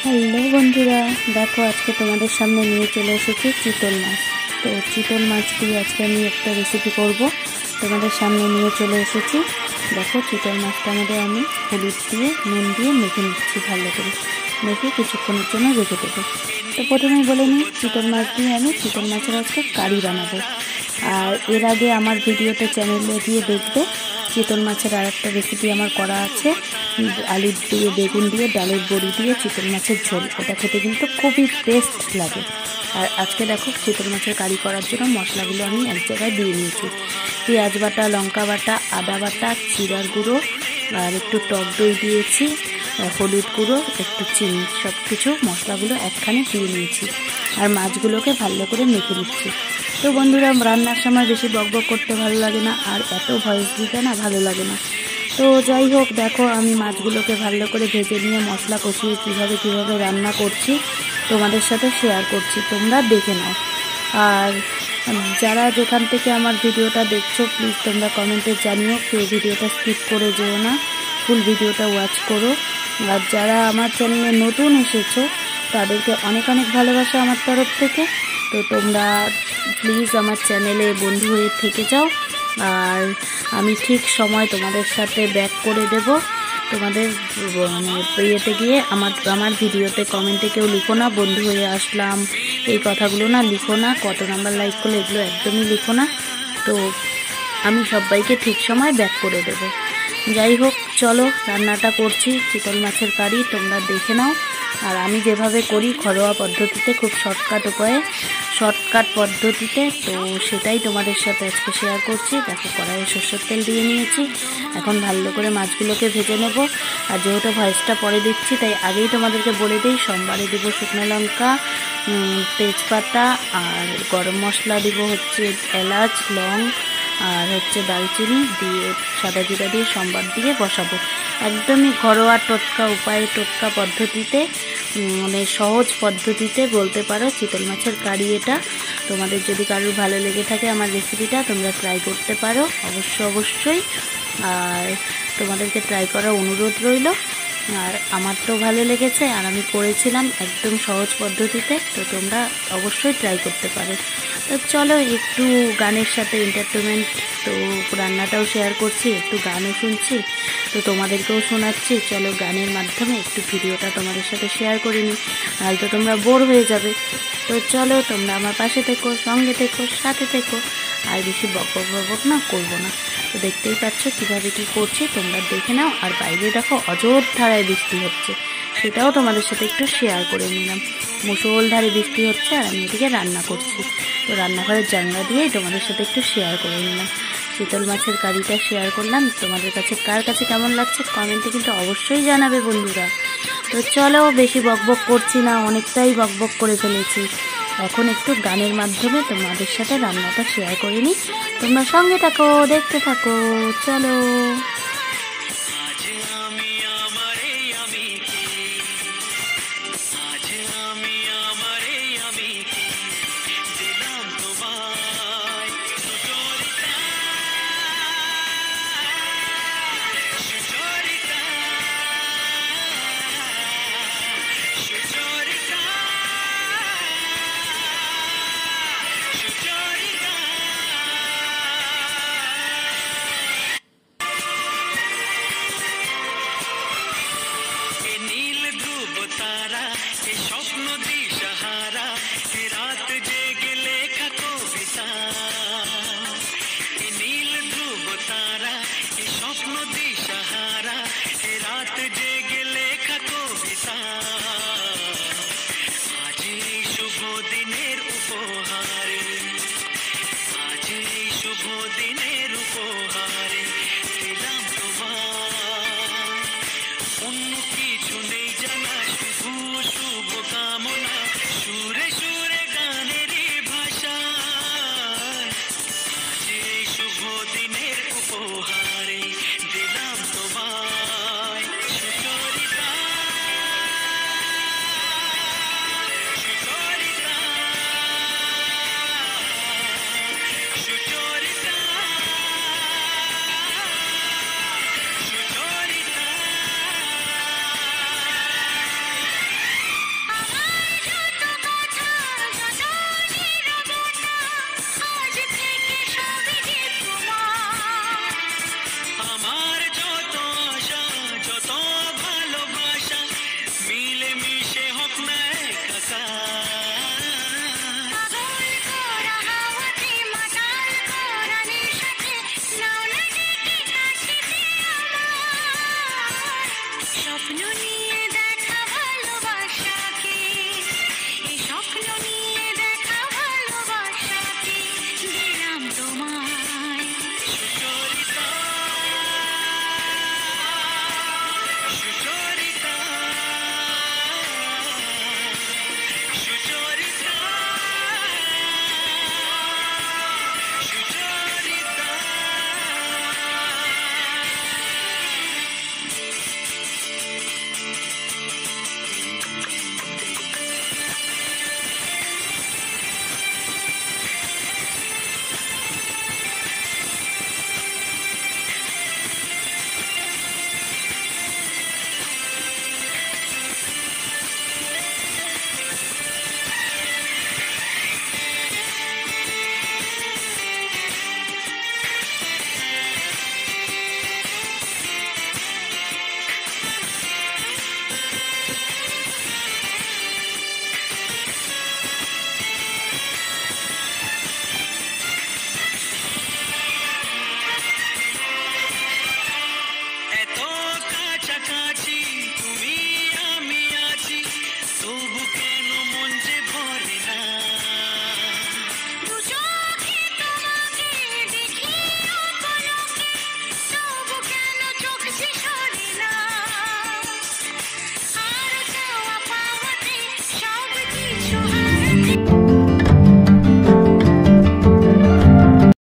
Hello বন্ধুরা, দেখো আজকে তোমাদের সামনে নিয়ে চলে এসেছি চিতল মাছ। তো চিতল মাছ দিয়ে আজকে আমি একটা রেসিপি করব, তোমাদের সামনে নিয়ে চলে এসেছি। দেখো চিতল মাছটা আমাদের আমি হলুদ দিয়ে নুন দিয়ে মেখে নিচ্ছি, ভালো করে মেখে কিছুক্ষণের জন্য রেখে দেবো। তো প্রথমেই বলে নিই, চিতল মাছ দিয়ে আমি চিতল মাছের আজকে কারি বানাবো। আর এর আগে আমার ভিডিওতে চ্যানেলে গিয়ে দেখবে, চিতল মাছের আর একটা রেসিপি আমার করা আছে, আলু দিয়ে বেগুন দিয়ে ডালের বড়ি দিয়ে চিতল মাছের ঝোল। ওটা খেতে কিন্তু খুবই টেস্ট লাগে। আর আজকে দেখো চিতল মাছের কারি করার জন্য মশলাগুলো আমি এক জায়গায় দিয়ে নিয়েছি। পেঁয়াজ বাটা, লঙ্কা বাটা, আদা বাটা, জিরার গুঁড়ো আর একটু টক দই দিয়েছি, হলুদ গুঁড়ো, একটু চিনি, সব কিছু মশলাগুলো একখানে দিয়ে নিয়েছি। আর মাছগুলোকে ভালো করে মেখে নিচ্ছি। তো বন্ধুরা, রান্নার সময় বেশি বকবক করতে ভালো লাগে না, আর এত ভয়েস দিতে না ভালো লাগে না। তো যাই হোক, দেখো আমি মাছগুলোকে ভালো করে ভেজে নিয়ে মশলা কষিয়ে কীভাবে রান্না করছি তোমাদের সাথে শেয়ার করছি, তোমরা দেখে নাও। আর যারা যেখান থেকে আমার ভিডিওটা দেখছো, প্লিজ তোমরা কমেন্টে জানিও, কেউ ভিডিওটা স্কিপ করে যেও না, ফুল ভিডিওটা ওয়াচ করো। আর যারা আমার চ্যানেলে নতুন এসেছো তাদেরকে অনেক অনেক ভালোবাসা আমার তরফ থেকে। তো তোমরা প্লিজ আমার চ্যানেলে বন্ধু হয়ে থেকে যাও। আর আমি ঠিক সময় তোমাদের সাথে ব্যাক করে দেব। তোমাদের ইয়েতে গিয়ে আমার ভিডিওতে কমেন্টে কেউ লিখো না বন্ধু হয়ে আসলাম, এই কথাগুলো না লিখো না, কত নাম্বার লাইক করলে, এগুলো একদমই লিখো না। তো আমি সবাইকে ঠিক সময় ব্যাক করে দেব। যাই হোক, চলো রান্নাটা করছি চিতল মাছের কারি, তোমরা দেখে নাও। আর আমি যেভাবে করি ঘরোয়া পদ্ধতিতে, খুব শর্টকাট পদ্ধতিতে, তো সেটাই তোমাদের সাথে আজকে শেয়ার করছি। দেখো কড়াইয়ে সরষের তেল দিয়ে নিয়েছি, এখন ভালো করে মাছগুলোকে ভেজে নেব। আর যেহেতু ভয়েসটা পরে দিচ্ছি, তাই আগেই তোমাদেরকে বলে দিই, সোমবারে দেবো শুকনো লঙ্কা, তেজপাতা, আর গরম মশলা দিব হচ্ছে এলাচ, লং, আর হচ্ছে দারচিনি দিয়ে সাদা জিরা দিয়ে সোমবার দিয়ে বসাবো। একদমই ঘরোয়া টোটকা উপায়ে, টোটকা পদ্ধতিতে, মানে সহজ পদ্ধতিতে বলতে পারো চিতল মাছের কারি এটা। তোমাদের যদি কারোর ভালো লেগে থাকে আমার রেসিপিটা, তোমরা ট্রাই করতে পারো অবশ্যই। আর তোমাদেরকে ট্রাই করার অনুরোধ রইল। আর আমার তো ভালো লেগেছে, আর আমি করেছিলাম একদম সহজ পদ্ধতিতে, তো তোমরা অবশ্যই ট্রাই করতে পারো। তো চলো একটু গানের সাথে এন্টারটেনমেন্ট, তো রান্নাটাও শেয়ার করছি, একটু গানও শুনছি, তো তোমাদেরকেও শোনাচ্ছি। চলো গানের মাধ্যমে একটু ভিডিওটা তোমাদের সাথে শেয়ার করে নিই, নাহলে তো তোমরা বোর হয়ে যাবে। তো চলো তোমরা আমার পাশে থেকো, সঙ্গে থেকো, সাথে থেকো। আর বেশি বকবক না করবো না। তো দেখতেই পাচ্ছ কীভাবে কী করছি, তোমরা দেখে নাও। আর বাইরে দেখো অযোধ্যায় বৃষ্টি হচ্ছে, সেটাও তোমাদের সাথে একটু শেয়ার করে নিলাম। মুষলধারে বৃষ্টি হচ্ছে, আর আমি এদিকে রান্না করছি। তো রান্নাঘরের জানলা দিয়েই তোমাদের সাথে একটু শেয়ার করে নিলাম। চিতল মাছের কারিটা শেয়ার করলাম। তোমাদের কাছে কার কাছে কেমন লাগছে কমেন্টে কিন্তু অবশ্যই জানাবে বন্ধুরা। তো চলো বেশি বকবক করছি না, অনেকটাই বকবক করে ফেলেছি। এখন একটু গানের মাধ্যমে তোমাদের সাথে রান্নাটা শেয়ার করে নিই। তোমরা সঙ্গে থাকো, দেখতে থাকো, চলো। স্বপ্ন দিশাহারা, রাত জেগে লেখা কবিতা।